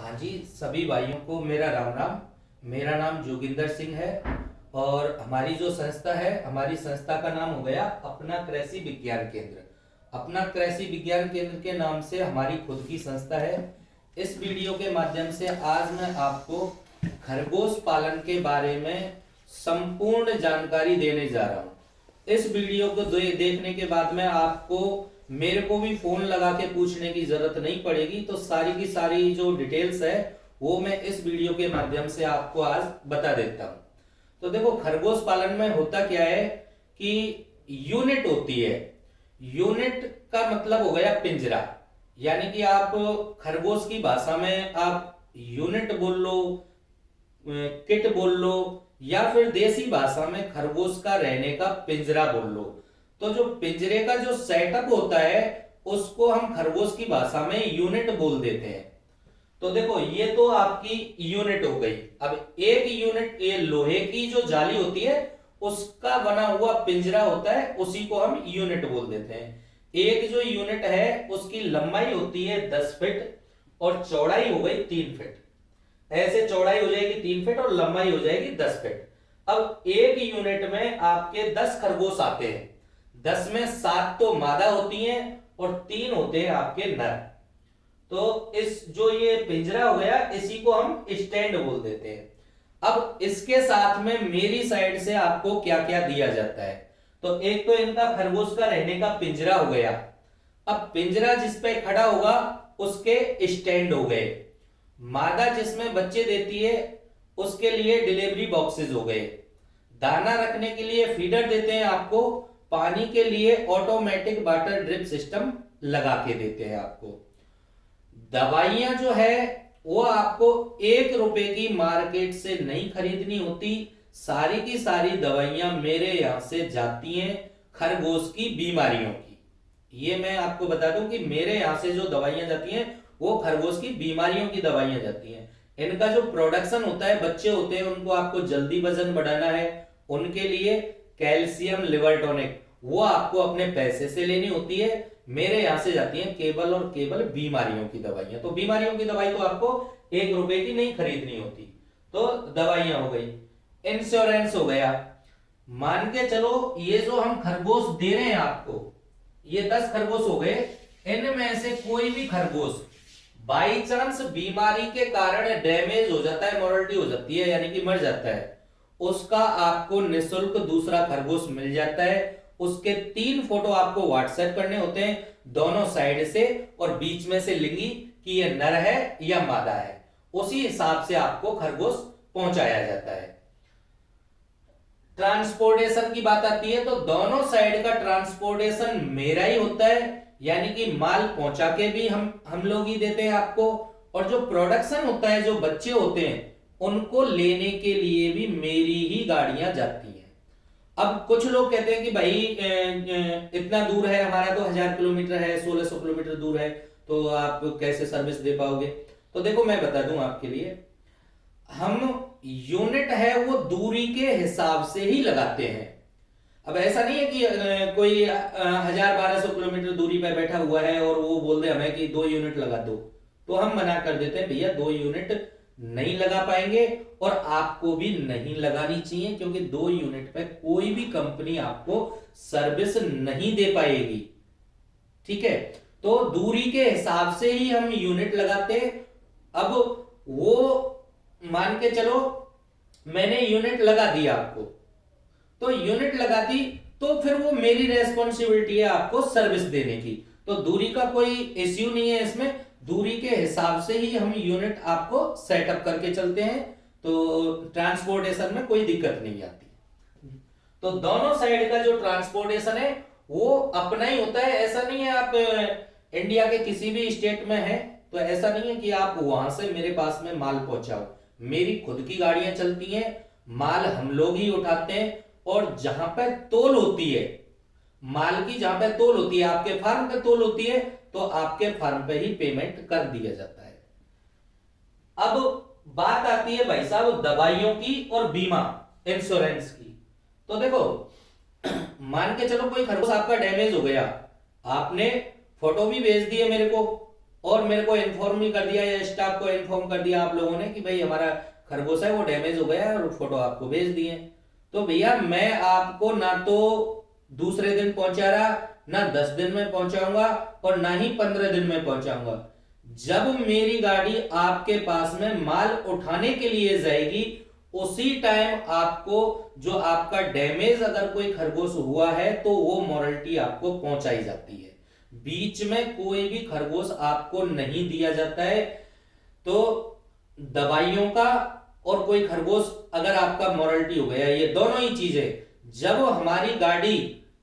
हाँ जी, सभी भाइयों को मेरा राम राम। मेरा नाम जोगिंदर सिंह है और हमारी जो संस्था है, हमारी संस्था का नाम हो गया अपना कृषि विज्ञान केंद्र। अपना कृषि विज्ञान केंद्र के नाम से हमारी खुद की संस्था है। इस वीडियो के माध्यम से आज मैं आपको खरगोश पालन के बारे में संपूर्ण जानकारी देने जा रहा हूँ। इस वीडियो को देखने के बाद में आपको मेरे को भी फोन लगा के पूछने की जरूरत नहीं पड़ेगी। तो सारी की सारी जो डिटेल्स है वो मैं इस वीडियो के माध्यम से आपको आज बता देता हूँ। तो देखो, खरगोश पालन में होता क्या है कि यूनिट होती है। यूनिट का मतलब हो गया पिंजरा, यानी कि आप खरगोश की भाषा में आप यूनिट बोल लो, किट बोल लो, या फिर देसी भाषा में खरगोश का रहने का पिंजरा बोल लो। तो जो पिंजरे का जो सेटअप होता है उसको हम खरगोश की भाषा में यूनिट बोल देते हैं। तो देखो, ये तो आपकी यूनिट हो गई। अब एक यूनिट, ये लोहे की जो जाली होती है उसका बना हुआ पिंजरा होता है, उसी को हम यूनिट बोल देते हैं। एक जो यूनिट है उसकी लंबाई होती है 10 फीट और चौड़ाई हो गई 3 फीट। ऐसे चौड़ाई हो जाएगी 3 फीट और लंबाई हो जाएगी 10 फीट। अब एक यूनिट में आपके 10 खरगोश आते हैं। 10 में 7 तो मादा होती हैं और 3 होते हैं आपके नर। तो इस जो ये पिंजरा हो गया, इसी को हम स्टैंड बोल देते हैं। अब इसके साथ में मेरी साइड से आपको क्या क्या दिया जाता है। तो एक तो इनका खरगोश का रहने का पिंजरा हो गया। अब पिंजरा जिस पे खड़ा होगा उसके स्टैंड हो गए। मादा जिसमें बच्चे देती है उसके लिए डिलीवरी बॉक्सेस हो गए। दाना रखने के लिए फीडर देते हैं आपको। पानी के लिए ऑटोमेटिक वाटर ड्रिप सिस्टम लगा के देते हैं आपको। दवाइयां जो है वो आपको 1 रुपए की मार्केट से नहीं खरीदनी होती। सारी की सारी दवाइयां मेरे यहां से जाती हैं खरगोश की बीमारियों की। ये मैं आपको बता दूं कि मेरे यहां से जो दवाइयां जाती हैं वो खरगोश की बीमारियों की दवाइयां जाती हैं। इनका जो प्रोडक्शन होता है, बच्चे होते हैं उनको आपको जल्दी वजन बढ़ाना है, उनके लिए कैल्शियम लिवर टॉनिक वो आपको अपने पैसे से लेनी होती है। मेरे यहां से जाती हैं केवल और केवल बीमारियों की दवाइयां। तो बीमारियों की दवाई तो आपको 1 रुपए की नहीं खरीदनी होती। तो दवाइयां हो गई। इंश्योरेंस हो गया। मान के चलो ये जो हम खरगोश दे रहे हैं आपको, ये 10 खरगोश हो गए। इनमें से कोई भी खरगोश बाई चांस बीमारी के कारण डैमेज हो जाता है, मॉर्टलिटी हो जाती है, यानी कि मर जाता है, उसका आपको निःशुल्क दूसरा खरगोश मिल जाता है। उसके 3 फोटो आपको व्हाट्सएप करने होते हैं, दोनों साइड से और बीच में से लिंगी कि ये नर है या मादा है। उसी हिसाब से आपको खरगोश पहुंचाया जाता है। ट्रांसपोर्टेशन की बात आती है तो दोनों साइड का ट्रांसपोर्टेशन मेरा ही होता है, यानी कि माल पहुंचा के भी हम लोग ही देते हैं आपको। और जो प्रोडक्शन होता है, जो बच्चे होते हैं उनको लेने के लिए भी मेरी ही गाड़ियां जाती हैं। अब कुछ लोग कहते हैं कि भाई इतना दूर है, हमारा तो 1000 किलोमीटर है, 1600 किलोमीटर दूर है, तो आप कैसे सर्विस दे पाओगे। तो देखो, मैं बता दूं आपके लिए, हम यूनिट है वो दूरी के हिसाब से ही लगाते हैं। अब ऐसा नहीं है कि कोई 1000-1200 किलोमीटर दूरी पर बैठा हुआ है और वो बोल दे हमें कि 2 यूनिट लगा दो, तो हम मना कर देते हैं भैया 2 यूनिट नहीं लगा पाएंगे और आपको भी नहीं लगानी चाहिए, क्योंकि 2 यूनिट पे कोई भी कंपनी आपको सर्विस नहीं दे पाएगी। ठीक है, तो दूरी के हिसाब से ही हम यूनिट लगाते हैं। अब वो मान के चलो मैंने यूनिट लगा दिया आपको, तो यूनिट लगा दी तो फिर वो मेरी रेस्पॉन्सिबिलिटी है आपको सर्विस देने की। तो दूरी का कोई इश्यू नहीं है इसमें। दूरी के हिसाब से ही हम यूनिट आपको सेटअप करके चलते हैं, तो ट्रांसपोर्टेशन में कोई दिक्कत नहीं आती। तो दोनों साइड का जो ट्रांसपोर्टेशन है वो अपना ही होता है। ऐसा नहीं है आप इंडिया के किसी भी स्टेट में है तो ऐसा नहीं है कि आप वहां से मेरे पास में माल पहुंचाओ। मेरी खुद की गाड़ियां चलती हैं, माल हम लोग ही उठाते हैं। और जहां पे तोल होती है माल की, जहां पे तोल होती है, आपके फार्म पे तोल होती है, तो आपके फार्म पे ही पेमेंट कर दिया जाता है। अब बात आती है भाई साहब दवाइयों की और बीमा इंश्योरेंस की। तो देखो, मान के चलो कोई खरगोश आपका डैमेज हो गया, आपने फोटो भी भेज दी है मेरे को और मेरे को इन्फॉर्म भी कर दिया या स्टाफ को इन्फॉर्म कर दिया आप लोगों ने कि भाई हमारा खरगोश है वो डैमेज हो गया है और फोटो आपको भेज दिए, तो भैया मैं आपको ना तो दूसरे दिन पहुंचा रहा, ना 10 दिन में पहुंचाऊंगा और ना ही 15 दिन में पहुंचाऊंगा। जब मेरी गाड़ी आपके पास में माल उठाने के लिए जाएगी उसी टाइम आपको जो आपका डैमेज अगर कोई खरगोश हुआ है तो वो मॉरल्टी आपको पहुंचाई जाती है। बीच में कोई भी खरगोश आपको नहीं दिया जाता है। तो दवाइयों का और कोई खरगोश अगर आपका मॉरल्टी हो गया, ये दोनों ही चीजें जब हमारी गाड़ी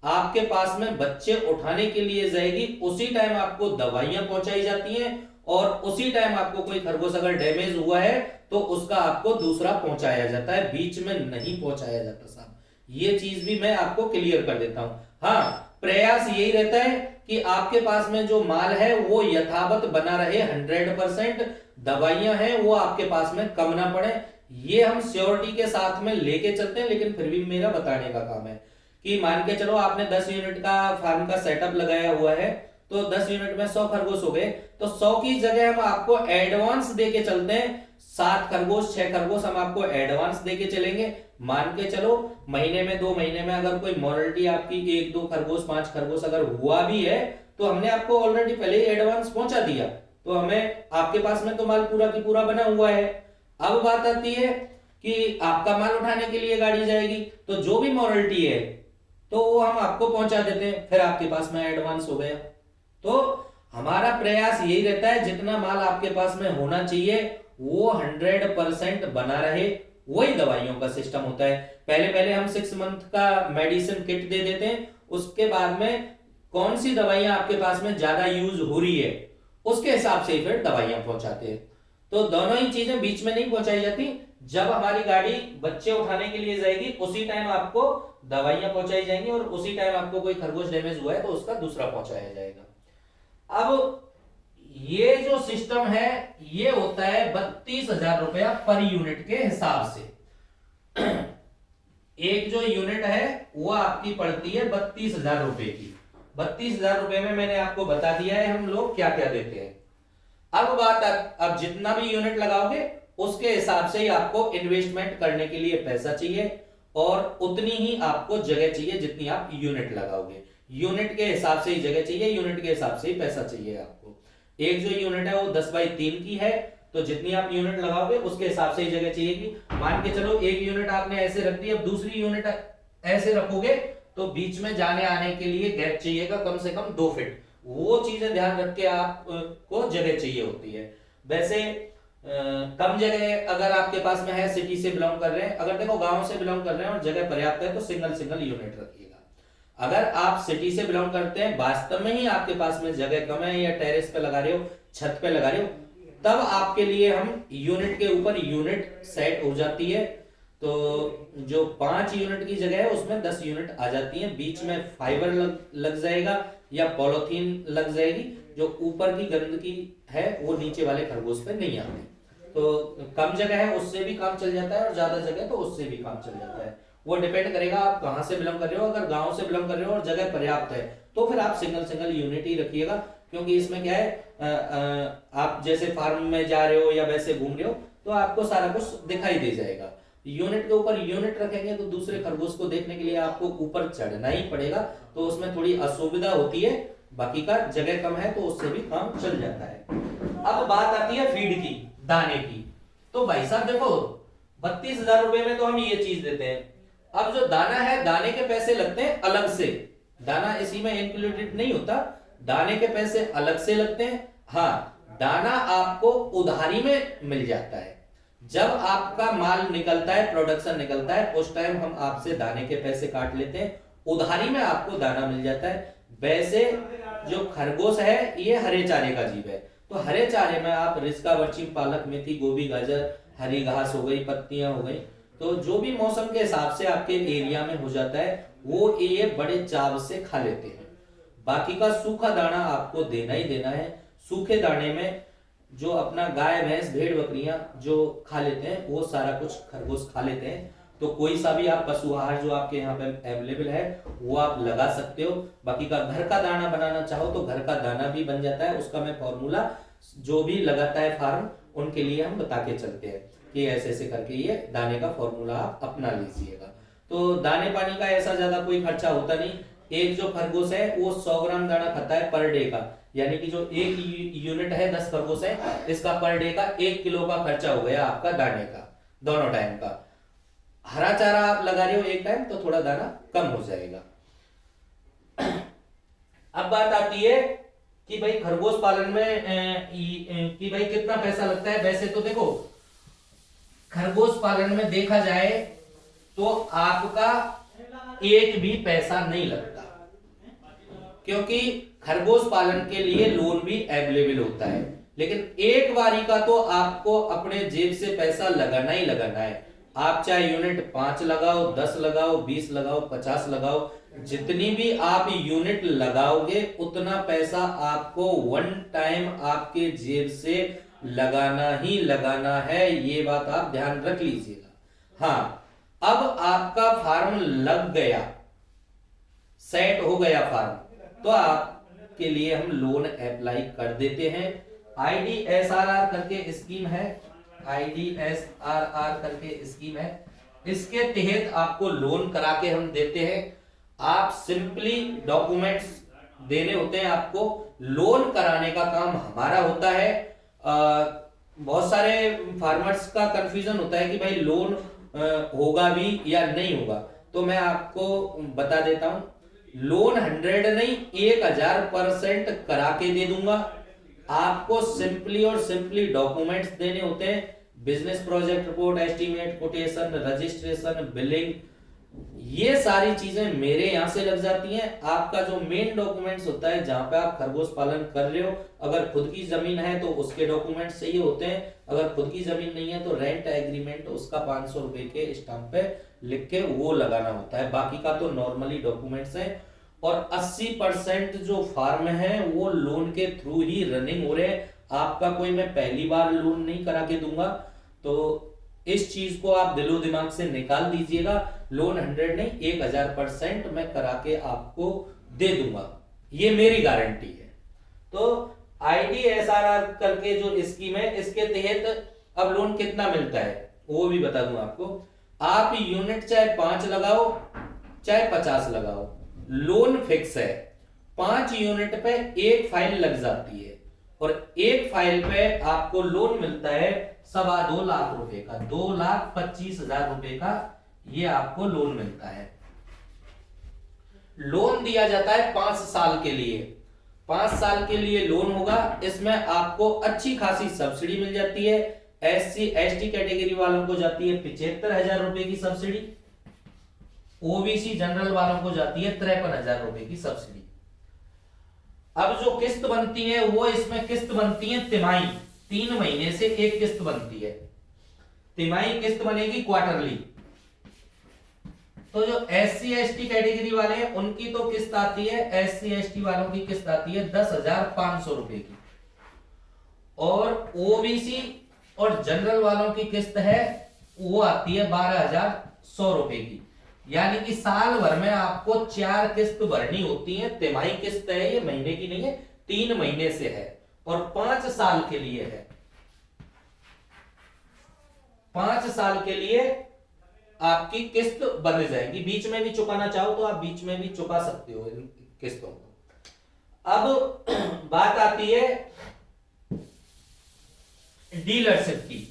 आपके पास में बच्चे उठाने के लिए जाएगी उसी टाइम आपको दवाइयां पहुंचाई जाती हैं और उसी टाइम आपको कोई खरगोश अगर डैमेज हुआ है तो उसका आपको दूसरा पहुंचाया जाता है, बीच में नहीं पहुंचाया जाता साहब। ये चीज भी मैं आपको क्लियर कर देता हूं। हाँ, प्रयास यही रहता है कि आपके पास में जो माल है वो यथावत बना रहे, 100% दवाइयां हैं वो आपके पास में कम ना पड़े, ये हम श्योरिटी के साथ में लेके चलते हैं। लेकिन फिर भी मेरा बताने का काम है कि मान के चलो आपने 10 यूनिट का फार्म का सेटअप लगाया हुआ है तो 10 यूनिट में 100 खरगोश हो गए, तो 100 की जगह हम आपको एडवांस देके चलते हैं। 7 खरगोश 6 खरगोश हम आपको एडवांस देके चलेंगे। मान के चलो महीने में 2 महीने में अगर कोई मॉरल्टी आपकी 1-2 खरगोश 5 खरगोश अगर हुआ भी है तो हमने आपको ऑलरेडी पहले ही एडवांस पहुंचा दिया, तो हमें आपके पास में तो माल पूरा की पूरा बना हुआ है। अब बात आती है कि आपका माल उठाने के लिए गाड़ी जाएगी तो जो भी मॉरल्टी है तो वो हम आपको पहुंचा देते हैं, फिर आपके पास में एडवांस हो गया। तो हमारा प्रयास यही रहता है जितना माल आपके पास में होना चाहिए वो 100% बना रहे, वही दवाइयों का सिस्टम होता है। पहले पहले हम 6 मंथ का मेडिसिन किट दे देते हैं, उसके बाद में कौन सी दवाइयां आपके पास में ज्यादा यूज हो रही है उसके हिसाब से फिर दवाइयां पहुंचाते हैं। तो दोनों ही चीजें बीच में नहीं पहुंचाई जाती। जब हमारी गाड़ी बच्चे उठाने के लिए जाएगी उसी टाइम आपको दवाइयां पहुंचाई जाएंगी और उसी टाइम आपको कोई खरगोश डैमेज हुआ है तो उसका दूसरा पहुंचाया जाएगा। अब ये जो सिस्टम है ये होता है 32,000 रुपया पर यूनिट के हिसाब से। एक जो यूनिट है वो आपकी पड़ती है 32,000 रुपए की। 32,000 रुपए में मैंने आपको बता दिया है हम लोग क्या क्या देते हैं। अब जितना भी यूनिट लगाओगे उसके हिसाब से ही आपको इन्वेस्टमेंट करने के लिए पैसा चाहिए और उतनी ही आपको जगह चाहिए जितनी आप यूनिट लगाओगे। यूनिट के हिसाब से ही जगह चाहिए, यूनिट के हिसाब से ही पैसा चाहिए आपको। एक जो यूनिट है वो 10/3 की है तो जितनी आप यूनिट लगाओगे उसके हिसाब से ही जगह चाहिए। कि मान के चलो एक यूनिट आपने ऐसे रख दी, अब दूसरी यूनिट ऐसे रखोगे तो बीच में जाने आने के लिए गैप चाहिएगा कम से कम 2 फीट। वो चीजें ध्यान रख के आपको जगह चाहिए होती है। वैसे कम जगह अगर आपके पास में है, सिटी से बिलोंग कर रहे हैं, अगर देखो गांव से बिलोंग कर रहे हैं और जगह पर्याप्त है तो सिंगल यूनिट रखिएगा। अगर आप सिटी से बिलोंग करते हैं, वास्तव में ही आपके पास में जगह कम है या टेरेस पे लगा रहे हो, छत पे लगा रहे हो, तब आपके लिए हम यूनिट के ऊपर यूनिट सेट हो जाती है। तो जो 5 यूनिट की जगह है उसमें 10 यूनिट आ जाती है। बीच में फाइबर लग जाएगा या पॉलिथीन लग जाएगी, जो ऊपर की गंदगी है वो नीचे वाले खरगोश पे नहीं आती। तो कम जगह है उससे भी काम चल जाता है और ज्यादा जगह तो उससे भी काम चल जाता है। वो डिपेंड करेगा आप कहां से बिलोंग कर रहे हो। अगर गांव से बिलोंग कर रहे हो और जगह पर्याप्त है तो फिर आप सिंगल यूनिट ही रखिएगा, क्योंकि इसमें क्या है आप जैसे फार्म में जा रहे हो या वैसे घूम रहे हो तो आपको सारा कुछ दिखाई दे जाएगा। यूनिट के ऊपर यूनिट रखेंगे तो दूसरे खरगोश को देखने के लिए आपको ऊपर चढ़ना ही पड़ेगा, तो उसमें थोड़ी असुविधा होती है। बाकी का जगह कम है तो उससे भी काम चल जाता है। अब बात आती है फीड की, दाने की। तो भाई साहब देखो 32,000 रुपए में तो हम ये चीज देते हैं। अब जो दाना है, दाने के पैसे लगते हैं अलग से, दाना इसी में इंक्लूडेड नहीं होता, दाने के पैसे अलग से लगते हैं। हाँ, दाना आपको उधारी में मिल जाता है। जब आपका माल निकलता है, प्रोडक्शन निकलता है, उस टाइम हम आपसे दाने के पैसे काट लेते हैं, उधारी में आपको दाना मिल जाता है। वैसे जो खरगोश है ये हरे चारे का जीव है, तो हरे चारे में आप रिस्का, बर्ची, पालक, मेथी, गोभी, गाजर, हरी घास हो गई, पत्तियां हो गई, तो जो भी मौसम के हिसाब से आपके एरिया में हो जाता है वो ये बड़े चाव से खा लेते हैं। बाकी का सूखा दाना आपको देना ही देना है। सूखे दाने में जो अपना गाय, भैंस, भेड़, बकरियां जो खा लेते हैं वो सारा कुछ खरगोश खा लेते हैं। तो कोई सा भी आप पशु आहार जो आपके यहाँ पे अवेलेबल है वो आप लगा सकते हो। बाकी का घर का दाना बनाना चाहो तो घर का दाना भी बन जाता है। उसका मैं फॉर्मूला जो भी लगाता है फार्म उनके लिए हम बता के चलते हैं कि ऐसे ऐसे करके ये दाने का फॉर्मूला आप अपना लीजिएगा। तो दाने पानी का ऐसा ज्यादा कोई खर्चा होता नहीं। एक जो खरगोश है वो 100 ग्राम दाना खाता है पर डे का, यानी कि जो एक यूनिट है 10 खरगोश है, इसका पर डे का 1 किलो का खर्चा हो गया आपका दाने का, दोनों टाइम का। हरा चारा आप लगा रहे हो एक टाइम तो थोड़ा दाना कम हो जाएगा। अब बात आती है कि भाई खरगोश पालन में कि भाई कितना पैसा लगता है। वैसे तो देखो खरगोश पालन में देखा जाए तो आपका एक भी पैसा नहीं लगता, क्योंकि खरगोश पालन के लिए लोन भी अवेलेबल होता है। लेकिन एक बारी का तो आपको अपने जेब से पैसा लगाना ही लगाना है। आप चाहे यूनिट 5 लगाओ, 10 लगाओ, 20 लगाओ, 50 लगाओ, जितनी भी आप यूनिट लगाओगे उतना पैसा आपको वन टाइम आपके जेब से लगाना ही लगाना है। ये बात आप ध्यान रख लीजिएगा। हाँ, अब आपका फार्म लग गया, सेट हो गया फार्म, तो आपके लिए हम लोन अप्लाई कर देते हैं। IDSRR करके स्कीम है, IDSRR करके स्कीम है, इसके तहत आपको लोन करा के हम देते हैं। आप सिंपली डॉक्यूमेंट्स देने होते हैं आपको, लोन कराने का काम हमारा होता है। बहुत सारे फार्मर्स का कंफ्यूजन होता है कि भाई लोन होगा भी या नहीं होगा, तो मैं आपको बता देता हूं, लोन 100 नहीं 1000% करा के दे दूंगा। आपको सिंपली और सिंपली डॉक्यूमेंट्स देने होते हैं, business project report, estimate, quotation, registration, billing, ये सारी चीजें मेरे यहां से लग जाती हैं। आपका जो मेन डॉक्यूमेंट्स होता है जहां पे आप खरगोश पालन कर रहे हो, अगर खुद की जमीन है तो उसके डॉक्यूमेंट्स चाहिए होते हैं, अगर खुद की जमीन नहीं है तो रेंट एग्रीमेंट उसका 500 रुपए के स्टाम्प पे लिख के वो लगाना होता है। बाकी का तो नॉर्मली डॉक्यूमेंट्स है। और 80% जो फार्म है वो लोन के थ्रू ही रनिंग हो रहे हैं। आपका कोई मैं पहली बार लोन नहीं करा के दूंगा, तो इस चीज को आप दिलो दिमाग से निकाल दीजिएगा। लोन 100 नहीं 1000% मैं करा के आपको दे दूंगा, ये मेरी गारंटी है। तो IDSRR करके जो स्कीम है, इसके तहत अब लोन कितना मिलता है वो भी बता दूं आपको। आप यूनिट चाहे 5 लगाओ चाहे 50 लगाओ, लोन फिक्स है। 5 यूनिट पे एक फाइल लग जाती है और एक फाइल पे आपको लोन मिलता है 2.25 लाख रुपए का, 2,25,000 रुपए का ये आपको लोन मिलता है। लोन दिया जाता है 5 साल के लिए। 5 साल के लिए लोन होगा, इसमें आपको अच्छी खासी सब्सिडी मिल जाती है। SC ST कैटेगरी वालों को जाती है 75,000 रुपए की सब्सिडी, OBC जनरल वालों को जाती है 53,000 रुपए की सब्सिडी। अब जो किस्त बनती है वो इसमें किस्त बनती है तिमाही, 3 महीने से एक किस्त बनती है। तिमाही किस्त बनेगी क्वार्टरली। तो जो SC ST कैटेगरी वाले हैं उनकी तो किस्त आती है, SC ST वालों की किस्त आती है 10,500 रुपए की, और OBC और जनरल वालों की किस्त है वो आती है 12,100 रुपए की। यानी कि साल भर में आपको 4 किस्त भरनी होती है। तिमाही किस्त है, ये महीने की नहीं है, 3 महीने से है और 5 साल के लिए है। 5 साल के लिए आपकी किस्त बन जाएगी। बीच में भी चुकाना चाहो तो आप बीच में भी चुका सकते हो इन किस्तों को। अब बात आती है डीलरशिप की।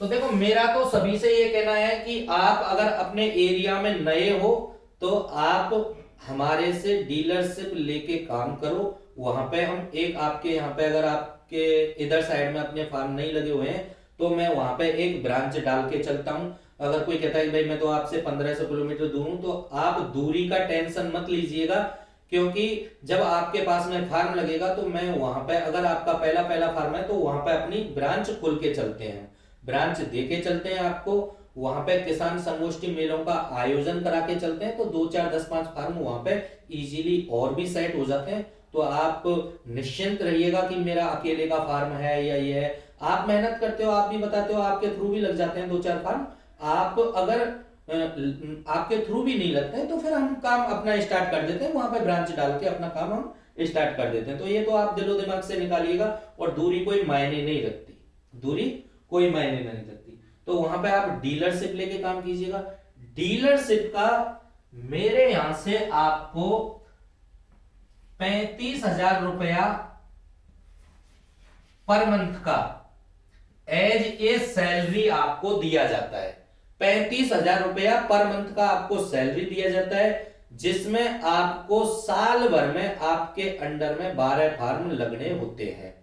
तो देखो मेरा तो सभी से ये कहना है कि आप अगर अपने एरिया में नए हो तो आप हमारे से डीलरशिप लेके काम करो। वहां पे हम एक आपके यहाँ पे, अगर आपके इधर साइड में अपने फार्म नहीं लगे हुए हैं तो मैं वहां पे एक ब्रांच डाल के चलता हूं। अगर कोई कहता है भाई मैं तो आपसे 1500 किलोमीटर दूर हूं, तो आप दूरी का टेंशन मत लीजिएगा, क्योंकि जब आपके पास में फार्म लगेगा तो मैं वहां पे, अगर आपका पहला फार्म है तो वहां पे अपनी ब्रांच खोल के चलते हैं, ब्रांच देके चलते हैं आपको। वहां पे किसान संगोष्ठी मेलों का आयोजन करा के चलते हैं, तो 2 4 10 5 फार्म वहां पे इजीली और भी सेट हो जाते हैं। तो आप निश्चिंत रहिएगा कि मेरा अकेले का फार्म है या ये है। आप मेहनत करते हो, आप भी बताते हो, आपके थ्रू भी लग जाते हैं 2 4 फार्म। आप अगर आपके थ्रू भी नहीं लगते हैं तो फिर हम काम अपना स्टार्ट कर देते हैं, वहां पे ब्रांच डाल के अपना काम हम स्टार्ट कर देते हैं। तो ये तो आप दिलो दिमाग से निकालिएगा। और दूरी कोई मायने नहीं रखती, दूरी कोई मायने नहीं रखती। तो वहां पे आप डीलरशिप लेके काम कीजिएगा। डीलरशिप का मेरे यहां से आपको 35,000 रुपया पर मंथ का एज ए सैलरी आपको दिया जाता है। 35,000 रुपया पर मंथ का आपको सैलरी दिया जाता है, जिसमें आपको साल भर में आपके अंडर में 12 फार्म लगने होते हैं।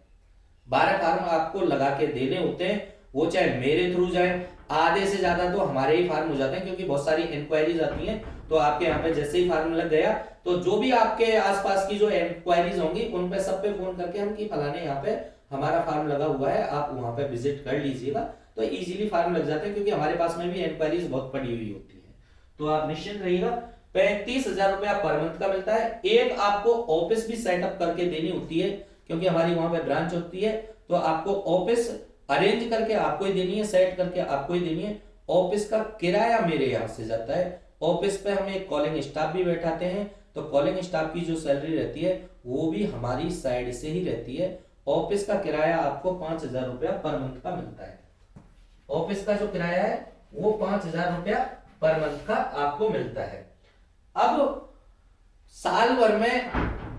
12 फार्म आपको लगा के देने होते हैं, वो चाहे मेरे थ्रू जाए, आधे से ज्यादा तो हमारे ही फार्म हो जाते हैं, क्योंकि बहुत सारी इंक्वायरीज आती हैं। तो आपके यहाँ पे जैसे ही फार्म लग गया, तो जो भी आपके आसपास की जो इंक्वायरीज होंगी उन पे सब पे फोन करके हम कि फलाने यहाँ पे हमारा फार्म लगा हुआ है, आप वहां पे विजिट कर लीजिएगा। तो इजीली फार्म लग जाते हैं, क्योंकि हमारे पास में भी इंक्वायरीज बहुत पड़ी हुई होती है। तो आप निश्चिंत रहिएगा। 35,000 रुपया पर मंथ का मिलता है। एक आपको ऑफिस भी सेटअप करके देनी होती है, क्योंकि हमारी वहां पे ब्रांच होती है। तो आपको ऑफिस अरेंज करके आपको ही देनी है, सेट करके आपको ही देनी है। ऑफिस का किराया मेरे यहाँ से जाता है। ऑफिस पे हम एक कॉलिंग स्टाफ भी बैठाते हैं, तो कॉलिंग स्टाफ की जो सैलरी रहती है वो भी हमारी साइड से ही रहती है। ऑफिस का किराया आपको 5,000 रुपया पर मंथ का मिलता है। ऑफिस का जो किराया है वो 5,000 रुपया पर मंथ का आपको मिलता है। अब साल भर में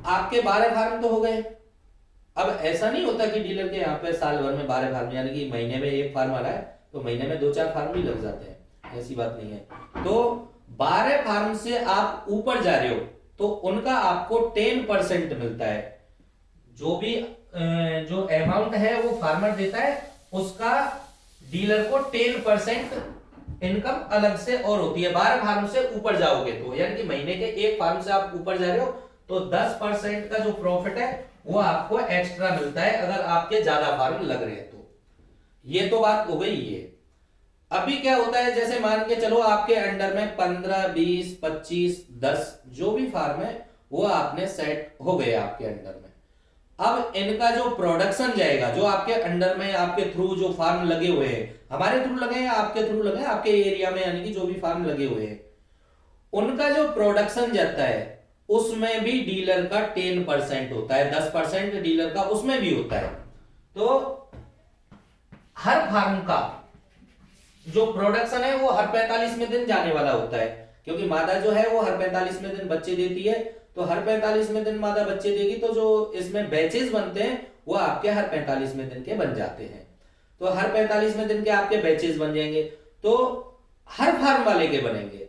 आपके 12 फार्म तो हो गए। अब ऐसा नहीं होता कि डीलर के यहाँ पे साल भर में 12 फार्म, यानी कि महीने में एक फार्म आ रहा है तो महीने में 2-4 फार्म भी लग जाते हैं, ऐसी बात नहीं है। तो 12 फार्म से आप ऊपर जा रहे हो तो उनका आपको 10% मिलता है। जो भी जो अमाउंट है वो फार्मर देता है, उसका डीलर को 10% इनकम अलग से और होती है। 12 फार्म से ऊपर जाओगे तो, यानी कि महीने के एक फार्म से आप ऊपर जा रहे हो तो 10% का जो प्रॉफिट है वो आपको एक्स्ट्रा मिलता है, अगर आपके ज्यादा फार्म लग रहे हैं तो। ये तो बात हो गई है। अभी क्या होता है, जैसे मान के चलो आपके अंडर में 15, 20, 25, 10 जो भी फार्म है वो आपने सेट हो गए आपके अंडर में। अब इनका जो प्रोडक्शन जाएगा, जो आपके अंडर में आपके थ्रू जो फार्म लगे हुए हैं, हमारे थ्रू लगे हैं आपके थ्रू लगे हैं, आपके एरिया में यानी कि जो भी फार्म लगे हुए हैं, उनका जो प्रोडक्शन जाता है उसमें भी डीलर का 10% होता है। 10% डीलर का उसमें भी होता है। तो हर फार्म का जो प्रोडक्शन है वो हर 45वें दिन जाने वाला होता है, क्योंकि मादा जो है वो हर 45वें दिन बच्चे देती है। तो हर 45वें दिन मादा बच्चे देगी, तो जो इसमें बैचेस बनते हैं वो आपके हर 45वें दिन के बन जाते हैं। तो हर 45वें दिन के आपके बैचेस बन जाएंगे, तो हर फार्म वाले के बनेंगे।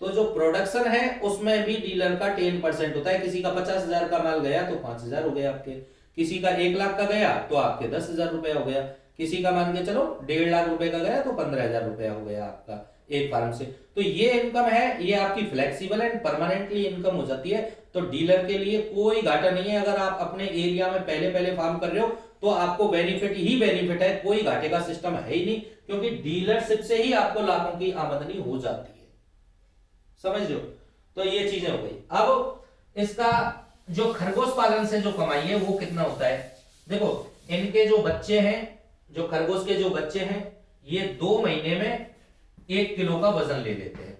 तो जो प्रोडक्शन है उसमें भी डीलर का 10% होता है। किसी का 50,000 का माल गया तो 5,000 हो गए आपके, किसी का 1 लाख का गया तो आपके 10,000 रुपया हो गया, किसी का मान के चलो 1.5 लाख रुपए का गया तो 15,000 रुपया हो गया आपका एक फार्म से। तो ये इनकम है, ये आपकी फ्लेक्सिबल एंड परमानेंटली इनकम हो जाती है। तो डीलर के लिए कोई घाटा नहीं है। अगर आप अपने एरिया में पहले फार्म कर रहे हो तो आपको बेनिफिट ही बेनिफिट है, कोई घाटे का सिस्टम है ही नहीं, क्योंकि डीलरशिप से ही आपको लाखों की आमदनी हो जाती है। समझ लो। तो ये चीजें हो गई। अब इसका जो खरगोश पालन से जो कमाई है वो कितना होता है, देखो इनके जो बच्चे हैं, जो खरगोश के जो बच्चे हैं, ये 2 महीने में 1 किलो का वजन ले लेते हैं,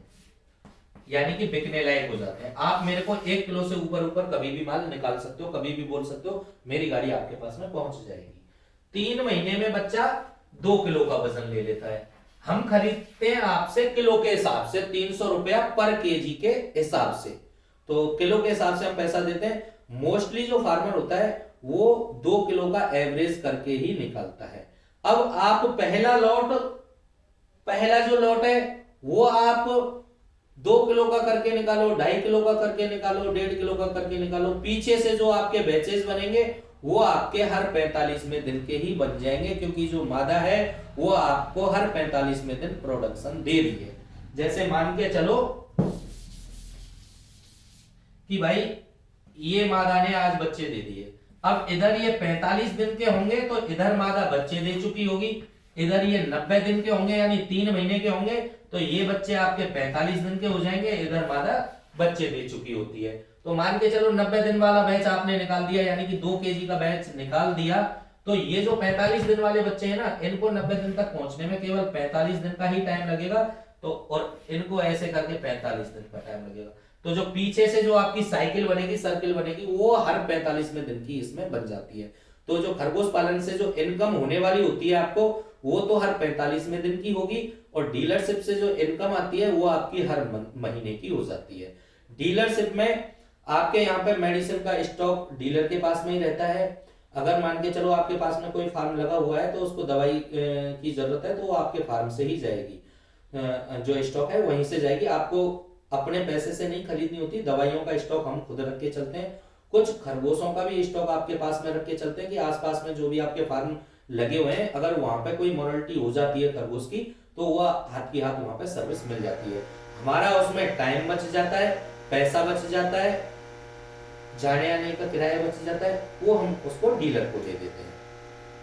यानी कि बिकने लायक हो जाते हैं। आप मेरे को 1 किलो से ऊपर कभी भी माल निकाल सकते हो, कभी भी बोल सकते हो, मेरी गाड़ी आपके पास में पहुंच जाएगी। 3 महीने में बच्चा 2 किलो का वजन ले लेता है। हम खरीदते हैं आपसे किलो के हिसाब से, 300 रुपया पर केजी के हिसाब से। तो किलो के हिसाब से हम पैसा देते हैं। मोस्टली जो फार्मर होता है वो 2 किलो का एवरेज करके ही निकालता है। अब आप पहला जो लॉट है वो आप 2 किलो का करके निकालो, 2.5 किलो का करके निकालो, 1.5 किलो का करके निकालो। पीछे से जो आपके बैचेस बनेंगे वो आपके हर 45वें दिन के ही बन जाएंगे, क्योंकि जो मादा है वो आपको हर 45वें दिन प्रोडक्शन दे रही है। जैसे मान के चलो कि भाई ये मादा ने आज बच्चे दे दिए, अब इधर ये 45 दिन के होंगे तो इधर मादा बच्चे दे चुकी होगी, इधर ये 90 दिन के होंगे यानी 3 महीने के होंगे तो ये बच्चे आपके 45 दिन के हो जाएंगे, इधर मादा बच्चे दे चुकी होती है। तो मान के चलो 90 दिन वाला बैच आपने निकाल दिया, यानी कि 2 केजी का बैच निकाल दिया, तो ये जो 45 दिन वाले बच्चे हैं ना, इनको 90 दिन तक पहुंचने में केवल 45 दिन का ही टाइम लगेगा। तो और इनको ऐसे करके 45 दिन का टाइम लगेगा। तो जो पीछे से जो आपकी साइकिल बनेगी, सर्किल बनेगी, वो हर 45वें दिन की इसमें बन जाती है। तो जो खरगोश पालन से जो इनकम होने वाली होती है आपको, वो तो हर 45वें दिन की होगी, और डीलरशिप से जो इनकम आती है वो आपकी हर महीने की हो जाती है। डीलरशिप में आपके यहाँ पे मेडिसिन का स्टॉक डीलर के पास में ही रहता है। अगर मान के चलो आपके पास में कोई फार्म लगा हुआ है तो उसको दवाई की जरूरत है, तो वो आपके फार्म से ही जाएगी, जो स्टॉक है वहीं से जाएगी। आपको अपने पैसे से नहीं खरीदनी होती। दवाइयों का स्टॉक हम खुद रख के चलते हैं। कुछ खरगोशों का भी स्टॉक आपके पास में रख के चलते हैं कि आसपास में जो भी आपके फार्म लगे हुए हैं, अगर वहां पे कोई मोरालिटी हो जाती है खरगोश की, तो वह हाथ की हाथ वहां पे सर्विस मिल जाती है। हमारा उसमें टाइम बच जाता है, पैसा बच जाता है, जाने आने का किराया बच जाता है, वो हम उसको डीलर को दे देते हैं।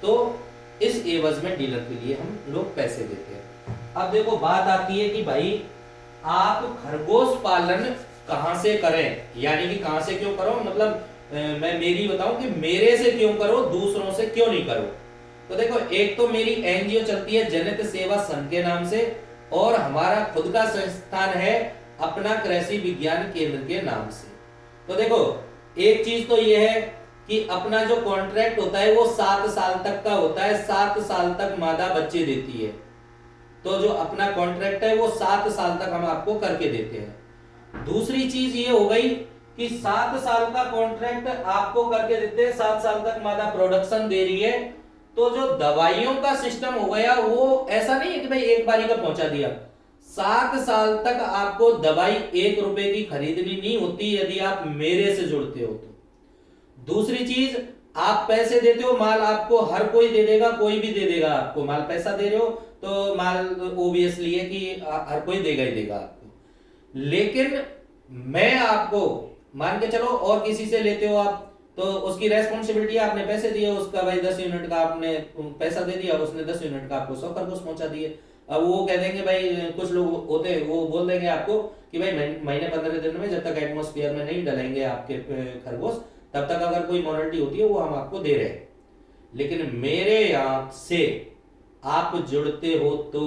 तो इस एवज में डीलर के लिए हम लोग पैसे देते हैं। अब देखो बात आती है कि भाई आप खरगोश पालन कहां से करें, यानी कि कहां से क्यों करो, मतलब मैं मेरी बताऊं कि मेरे से क्यों करो, दूसरों से क्यों नहीं करो। तो देखो, एक तो मेरी एनजीओ चलती है जनहित सेवा संघ के नाम से, और हमारा खुद का संस्थान है अपना कृषि विज्ञान केंद्र के नाम से। तो देखो, एक चीज तो यह है कि अपना जो कॉन्ट्रैक्ट होता है वो 7 साल तक का होता है। 7 साल तक मादा बच्चे देती है। तो जो अपना कॉन्ट्रैक्ट है वो 7 साल तक हम आपको करके देते हैं। दूसरी चीज ये हो गई कि 7 साल का कॉन्ट्रैक्ट आपको करके देते हैं, 7 साल तक मादा प्रोडक्शन दे रही है। तो जो दवाइयों का सिस्टम हो गया, वो ऐसा नहीं है कि भाई एक बारी का पहुंचा दिया। 7 साल तक आपको दवाई 1 रुपए की खरीदनी नहीं होती यदि आप मेरे से जुड़ते हो तो। दूसरी चीज, आप पैसे देते हो, माल आपको हर कोई दे देगा, कोई भी दे देगा आपको माल। पैसा दे रहे हो तो माल ओबियसली है कि हर कोई देगा ही देगा आपको। लेकिन मैं आपको, मान के चलो और किसी से लेते हो आप, तो उसकी रेस्पॉन्सिबिलिटी, आपने पैसे दिए उसका, भाई 10 यूनिट का आपने पैसा दे दिया, उसने 10 यूनिट का आपको 100 खरगोश पहुंचा दिए। अब वो कह देंगे, भाई कुछ लोग होते हैं वो बोल देंगे आपको कि भाई महीने 15 दिन में जब तक एटमोस्फियर में नहीं डलेंगे आपके खरगोश, तब तक अगर कोई मॉरलिटी होती है वो हम आपको दे रहे हैं। लेकिन मेरे यहां से आप जुड़ते हो तो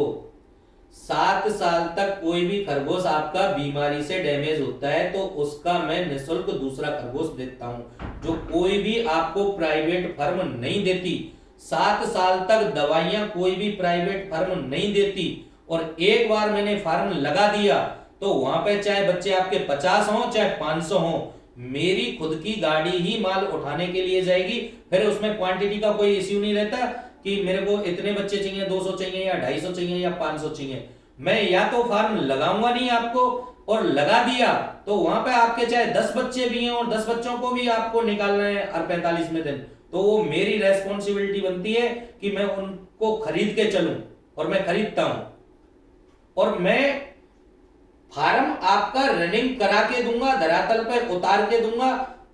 7 साल तक कोई भी खरगोश आपका बीमारी से डैमेज होता है तो उसका मैं निःशुल्क दूसरा खरगोश देता हूं, जो कोई भी आपको प्राइवेट फर्म नहीं देती। 7 साल तक दवाइयां कोई भी प्राइवेट फर्म नहीं देती। और एक बार मैंने फार्म लगा दिया तो वहां पे चाहे बच्चे आपके 50 हो चाहे 500 हो, मेरी खुद की गाड़ी ही माल उठाने के लिए जाएगी। फिर उसमें क्वांटिटी का कोई इश्यू नहीं रहता कि मेरे को इतने बच्चे चाहिए, 200 चाहिए या 250 चाहिए या 500 चाहिए। मैं या तो फार्म लगाऊंगा नहीं आपको, और लगा दिया तो वहां पे आपके चाहे 10 बच्चे भी हैं और 10 बच्चों को भी आपको निकालना है हर 45वें दिन, तो वो मेरी रेस्पॉन्सिबिलिटी बनती है कि मैं उनको खरीद के चलूं, और मैं खरीदता हूं। और मैं फार्म आपका रनिंग करा के दूंगा, धरातल पर उतार के दूंगा।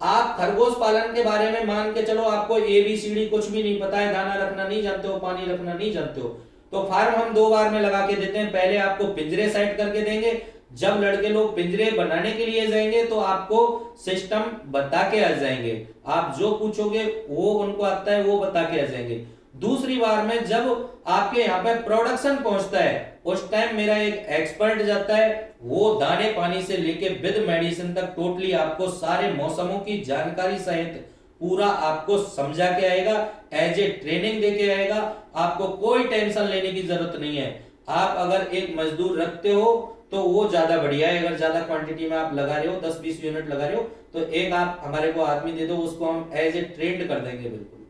आप खरगोश पालन के बारे में मान के चलो आपको ABCD कुछ भी नहीं पता है, दाना रखना नहीं जानते हो, पानी रखना नहीं जानते हो, तो फार्म हम 2 बार में लगा के देते हैं। पहले आपको पिंजरे सेट करके देंगे, जब लड़के लोग पिंजरे बनाने के लिए जाएंगे तो आपको सिस्टम बता के आ जाएंगे। आप जो पूछोगे वो उनको आता है, वो बता के आ जाएंगे। दूसरी बार में जब आपके यहाँ पे प्रोडक्शन पहुंचता है, उस टाइम मेरा एक एक्सपर्ट जाता है, वो दाने पानी से लेके विद मेडिसिन तक टोटली आपको सारे मौसमों की जानकारी सहित पूरा आपको समझा के आएगा, एज ए ट्रेनिंग दे के आएगा। आपको कोई टेंशन लेने की जरूरत नहीं है। आप अगर एक मजदूर रखते हो तो वो ज्यादा बढ़िया है। अगर ज्यादा क्वांटिटी में आप लगा रहे हो, 10-20 यूनिट लगा रहे हो, तो एक आप हमारे को आदमी दे दो, उसको हम एज ए ट्रेंड कर देंगे बिल्कुल।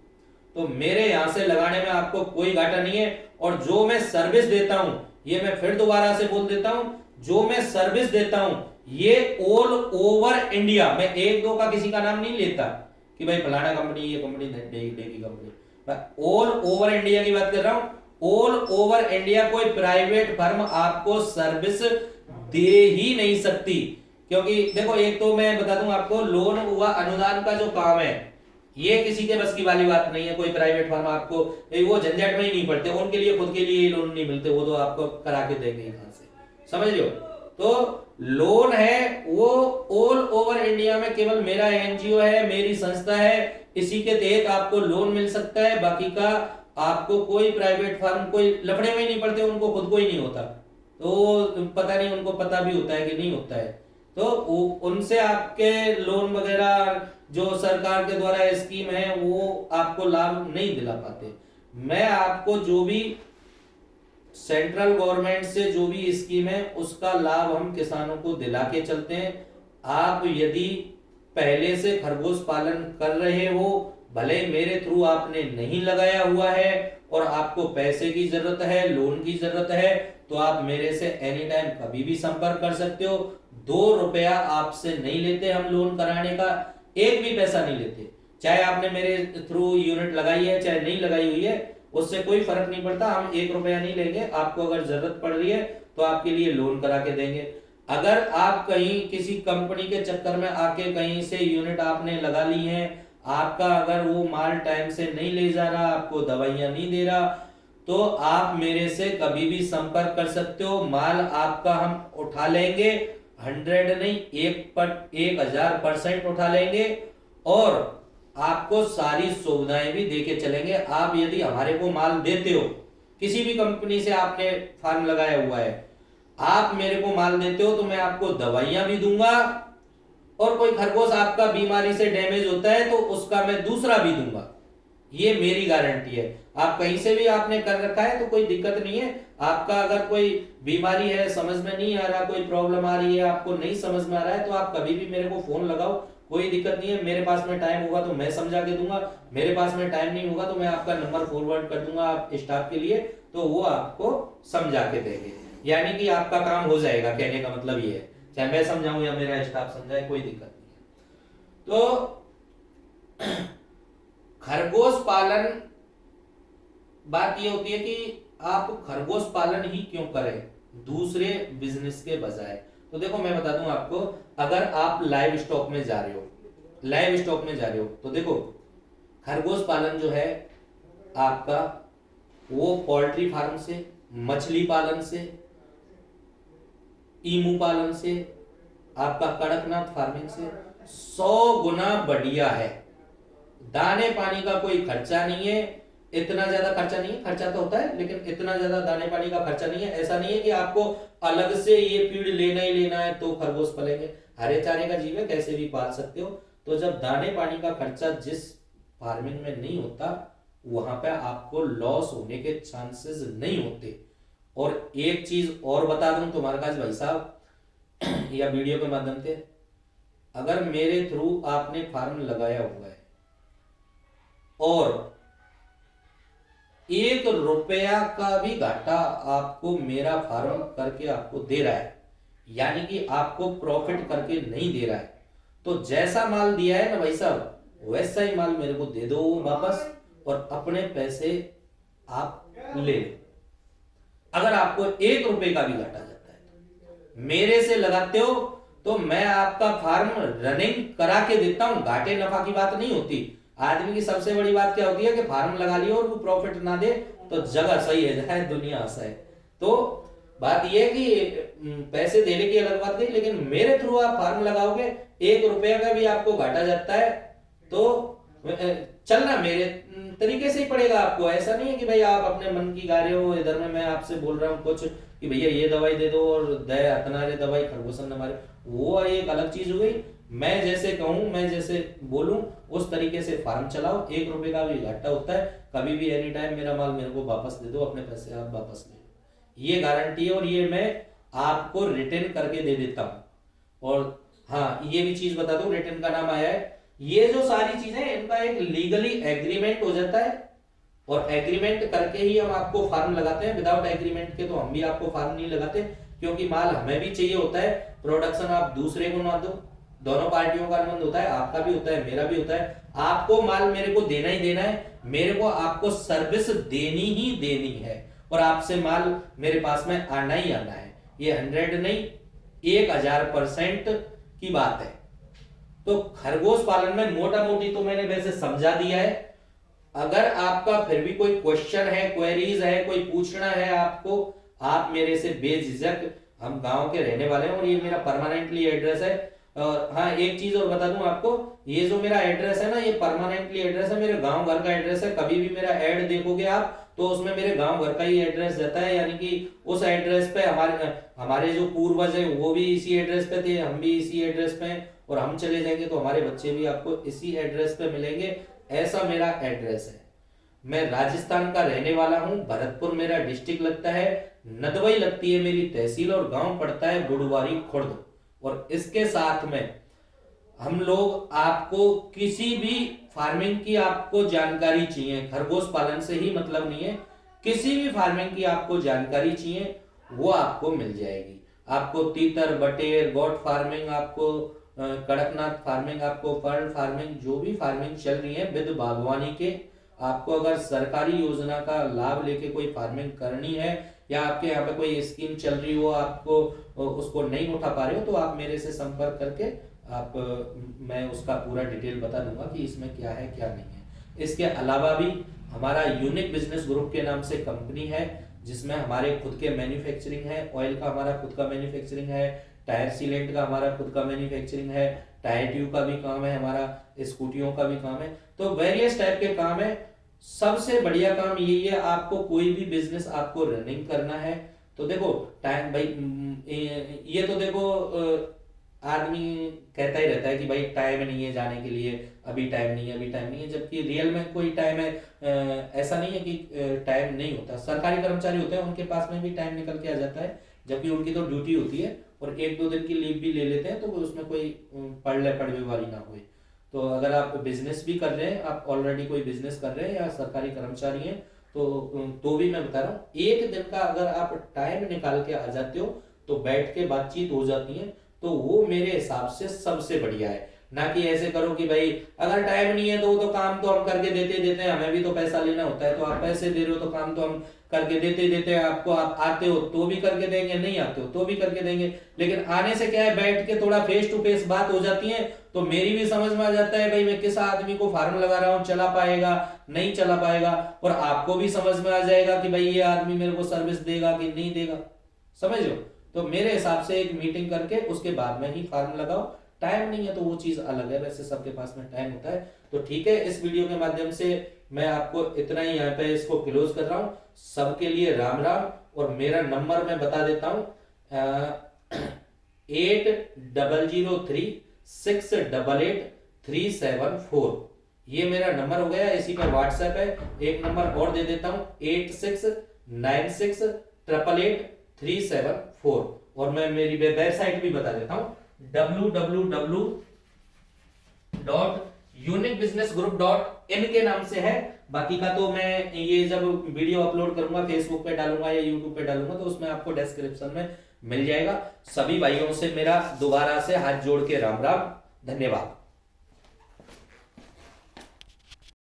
तो मेरे यहां से लगाने में आपको कोई घाटा नहीं है। और जो मैं सर्विस देता हूं, ये मैं फिर दोबारा से बोल देता हूं, जो मैं सर्विस देता हूं ये ऑल ओवर इंडिया, मैं 1-2 का किसी का नाम नहीं लेता कि भाई फलाना कंपनी, ये कंपनी, देगी कंपनी, मैं ऑल ओवर इंडिया की बात कर रहा हूं। ऑल ओवर इंडिया कोई प्राइवेट फर्म आपको सर्विस दे ही नहीं सकती। क्योंकि देखो, एक तो मैं बता दूं आपको, लोन हुआ अनुदान का जो काम है, ये किसी के बस की वाली बात नहीं है। कोई प्राइवेट फर्म आपको वो झंझट में ही नहीं पड़ते, उनके लिए खुद के लिए लोन नहीं मिलते, वो तो आपको करा के देंगे यहां से, समझ रहे हो। तो लोन है वो ऑल ओवर इंडिया में केवल मेरा एनजीओ है, मेरी संस्था है, इसी के तहत आपको लोन मिल सकता है। बाकी का आपको कोई प्राइवेट फर्म कोई लफड़े में ही नहीं पड़ते, उनको खुद को ही नहीं होता, तो पता नहीं उनको पता भी होता है कि नहीं होता है। तो उनसे आपके लोन वगैरह जो सरकार के द्वारा स्कीम है वो आपको लाभ नहीं दिला पाते। मैं आपको जो भी सेंट्रल गवर्नमेंट से जो भी स्कीम है उसका लाभ हम किसानों को दिला के चलते हैं। आप यदि पहले से खरगोश पालन कर रहे हो, भले मेरे थ्रू आपने नहीं लगाया हुआ है और आपको पैसे की जरूरत है, लोन की जरूरत है, तो आप मेरे से एनी टाइम कभी भी संपर्क कर सकते हो। 2 रुपया आपसे नहीं लेते हम लोन कराने का, एक भी पैसा नहीं लेते। चाहे आपने मेरे थ्रू यूनिट लगाई है चाहे नहीं लगाई हुई है, उससे कोई फर्क नहीं पड़ता। हम 1 रुपया नहीं लेंगे। आपको अगर जरूरत पड़ रही है तो आपके लिए लोन करा के देंगे। अगर आप कहीं किसी कंपनी के चक्कर में आके कहीं से यूनिट आपने लगा ली है, आपका अगर वो माल टाइम से नहीं ले जा रहा, आपको दवाइयां नहीं दे रहा, तो आप मेरे से कभी भी संपर्क कर सकते हो। माल आपका हम उठा लेंगे, 100 नहीं 1000% उठा लेंगे और आपको सारी सुविधाएं भी देके चलेंगे। आप यदि हमारे को माल देते हो, किसी भी कंपनी से आपने फार्म लगाया हुआ है, आप मेरे को माल देते हो तो मैं आपको दवाइयां भी दूंगा और कोई खरगोश आपका बीमारी से डैमेज होता है तो उसका मैं दूसरा भी दूंगा। ये मेरी गारंटी है। आप कहीं से भी आपने कर रखा है तो कोई दिक्कत नहीं है। आपका अगर कोई बीमारी है, समझ में नहीं आ रहा, कोई प्रॉब्लम आ रही है, आपको नहीं समझ में आ रहा है, तो आप कभी भी मेरे को फोन लगाओ, कोई दिक्कत नहीं है। मेरे पास में टाइम होगा तो मैं समझा के दूंगा, मेरे पास में टाइम नहीं होगा तो मैं आपका नंबर फॉरवर्ड कर दूंगा आप स्टाफ के लिए, तो वो आपको समझा के देंगे। यानी कि आपका काम हो जाएगा, कहने का मतलब ये है। चाहे मैं समझाऊं या मेरा स्टाफ समझाए, कोई दिक्कत नहीं है। तो खरगोश पालन, बात ये होती है कि आप खरगोश पालन ही क्यों करें दूसरे बिजनेस के बजाय। तो देखो मैं बता दूं आपको, अगर आप लाइव स्टॉक में जा रहे हो, तो देखो खरगोश पालन जो है आपका, वो पोल्ट्री फार्म से, मछली पालन से, ईमू पालन से, आपका कड़कनाथ फार्मिंग से 100 गुना बढ़िया है। दाने पानी का कोई खर्चा नहीं है, इतना ज्यादा खर्चा नहीं है, खर्चा तो होता है लेकिन इतना ज्यादा दाने पानी का खर्चा नहीं है। ऐसा नहीं है कि आपको अलग से ये फीड लेना ही लेना है तो खरगोश पलेंगे। हरे चारे का जीव है, कैसे भी पाल सकते हो। तो जब दाने पानी का खर्चा जिस फार्मिंग में नहीं होता, वहां पे आपको लॉस होने के चांसेस नहीं होते। और एक चीज और बता दूं तुम्हारे पास भाई साहब या वीडियो के माध्यम से, अगर मेरे थ्रू आपने फार्म लगाया हुआ है और 1 रुपया का भी घाटा आपको मेरा फार्म करके आपको दे रहा है, यानी कि आपको प्रॉफिट करके नहीं दे रहा है, तो जैसा माल दिया है ना भाई साहब, वैसा ही माल मेरे को दे दो वापस और अपने पैसे आप ले लो। अगर आपको 1 रुपए का भी घाटा जाता है तो मेरे से लगाते हो तो मैं आपका फार्म रनिंग करा के देता हूं। घाटे नफा की बात नहीं होती। आदमी की सबसे बड़ी बात क्या होती है कि फार्म लगा लिया और वो प्रॉफिट ना दे तो जगह सही है जाए, दुनिया हंसाए। तो बात यह है कि पैसे देने की अलग बात नहीं, लेकिन मेरे थ्रू आप फार्म लगाओगे, 1 रुपया का भी आपको घाटा जाता है तो चलना मेरे तरीके से ही पड़ेगा आपको। ऐसा नहीं है कि भाई आप अपने मन की गा रहे हो, इधर में मैं आपसे बोल रहा हूँ कुछ कि भैया ये दवाई दे दो और दया अतनारे दवाई खरगोशन न मारे, वो एक अलग चीज हो गई। मैं जैसे कहूं, मैं जैसे बोलूं उस तरीके से फार्म चलाओ। 1 रुपए का भी घाटा होता है, कभी भी एनी टाइम मेरा माल मेरे को वापस दे दो, अपने पैसे आप वापस ले लो, ये गारंटी है और ये मैं आपको रिटर्न करके दे देता हूं। और हाँ, ये भी चीज बता दो, रिटर्न का नाम आया है। ये जो सारी चीजें इनका एक लीगली एग्रीमेंट हो जाता है और एग्रीमेंट करके ही हम आपको फार्म लगाते हैं। विदाउट एग्रीमेंट के तो हम भी आपको फार्म नहीं लगाते, क्योंकि माल हमें भी चाहिए होता है, प्रोडक्शन आप दूसरे को ना दो। दोनों पार्टियों का अनुबंध होता है, आपका भी होता है, मेरा भी होता है। आपको माल मेरे को देना ही देना है, मेरे को आपको सर्विस देनी ही देनी है और आपसे माल मेरे पास में आना ही आना है। ये 100 नहीं 1000% की बात है। तो खरगोश पालन में मोटा मोटी तो मैंने वैसे समझा दिया है। अगर आपका फिर भी कोई क्वेश्चन है, क्वेरीज है, कोई पूछना है आपको, आप मेरे से बेझिझक, हम गांव के रहने वाले हैं और ये मेरा परमानेंटली एड्रेस है। और हाँ, एक चीज और बता दूं आपको, ये जो मेरा एड्रेस है ना, ये परमानेंटली एड्रेस है, मेरे गांव घर का एड्रेस है। कभी भी मेरा ऐड देखोगे आप तो उसमें मेरे गांव घर का ही एड्रेस रहता है, यानी कि उस एड्रेस पे हमारे हमारे जो पूर्वज हैं वो भी इसी एड्रेस पे थे, हम भी इसी एड्रेस पे हैं, और हम चले जाएंगे तो हमारे बच्चे भी आपको इसी एड्रेस पे मिलेंगे। ऐसा मेरा एड्रेस है। मैं राजस्थान का रहने वाला हूं, भरतपुर मेरा डिस्ट्रिक्ट लगता है, नदवई लगती है मेरी तहसील, और गांव पड़ता है गुड़वारी खुर्द। और इसके साथ में हम लोग आपको किसी भी फार्मिंग की आपको जानकारी चाहिए, खरगोश पालन से ही मतलब नहीं है, किसी भी फार्मिंग की आपको जानकारी चाहिए वो आपको मिल जाएगी। आपको तीतर बटेर गोट फार्मिंग, आपको कड़कनाथ फार्मिंग, आपको पर्ल फार्मिंग, जो भी फार्मिंग चल रही है विद बागवानी के, आपको अगर सरकारी योजना का लाभ लेके कोई फार्मिंग करनी है, या आपके यहाँ पे कोई स्कीम चल रही हो, आपको उसको नहीं उठा पा रहे हो, तो आप मेरे से संपर्क करके आप मैं उसका पूरा डिटेल बता दूंगा कि इसमें क्या है क्या नहीं है। इसके अलावा भी हमारा यूनिक बिजनेस ग्रुप के नाम से कंपनी है, जिसमें हमारे खुद के मैन्युफैक्चरिंग है, ऑयल का हमारा खुद का मैन्युफैक्चरिंग है, टायर सीलेंट का हमारा खुद का मैन्युफैक्चरिंग है, टायर ट्यूब का भी काम है हमारा, स्कूटियों का भी काम है, तो वेरियस टाइप के काम है। सबसे बढ़िया काम यही है, आपको कोई भी बिजनेस आपको रनिंग करना है तो देखो टाइम भाई, ये तो देखो आदमी कहता ही रहता है कि भाई टाइम नहीं है जाने के लिए, अभी टाइम नहीं है, अभी टाइम नहीं है, जबकि रियल में कोई टाइम है। ऐसा नहीं है कि टाइम नहीं होता। सरकारी कर्मचारी होते हैं उनके पास में भी टाइम निकल के आ जाता है, जबकि उनकी तो ड्यूटी होती है, और एक दो दिन की लीव भी ले लेते हैं, तो उसमें कोई पड़वे वाली ना हुई। तो अगर आप बिजनेस भी कर रहे हैं, आप ऑलरेडी कोई बिजनेस कर रहे हैं या सरकारी कर्मचारी हैं, तो भी मैं बता रहा हूँ, एक दिन का अगर आप टाइम निकाल के आ जाते हो तो बैठ के बातचीत हो जाती है, तो वो मेरे हिसाब से सबसे बढ़िया है। ना कि ऐसे करो कि भाई अगर टाइम नहीं है तो वो तो काम तो हम करके देते देते हैं, हमें भी तो पैसा लेना होता है, तो आप पैसे दे रहे हो तो काम तो हम करके देते देते हैं आपको, आप आते हो तो भी करके देंगे, नहीं आते हो तो भी करके देंगे। लेकिन आने से क्या है, बैठ के थोड़ा फेस टू फेस बात हो जाती है, तो मेरी भी समझ में आ जाता है भाई मैं किस आदमी को फार्म लगा रहा हूँ, चला पाएगा नहीं चला पाएगा, और आपको भी समझ में आ जाएगा कि भाई ये आदमी मेरे को सर्विस देगा कि नहीं देगा, समझ लो। तो मेरे हिसाब से एक मीटिंग करके उसके बाद में ही फार्म लगाओ। टाइम नहीं है तो वो चीज अलग है, वैसे सबके पास में टाइम होता है। तो ठीक है, इस वीडियो के माध्यम से मैं आपको इतना ही यहाँ पे इसको क्लोज कर रहा हूँ। सबके लिए राम राम। और मेरा नंबर मैं बता देता हूँ, 8003688374, ये मेरा नंबर हो गया, इसी पर व्हाट्सएप है। एक नंबर और दे देता हूँ, 8696888374। और मैं मेरी वेबसाइट भी बता देता हूँ, www.uniquebusinessgroup.in के नाम से है। बाकी का तो मैं ये जब वीडियो अपलोड करूंगा फेसबुक पे डालूंगा या यूट्यूब पे डालूंगा, तो उसमें आपको डिस्क्रिप्शन में मिल जाएगा। सभी भाइयों से मेरा दोबारा से हाथ जोड़ के राम राम, धन्यवाद।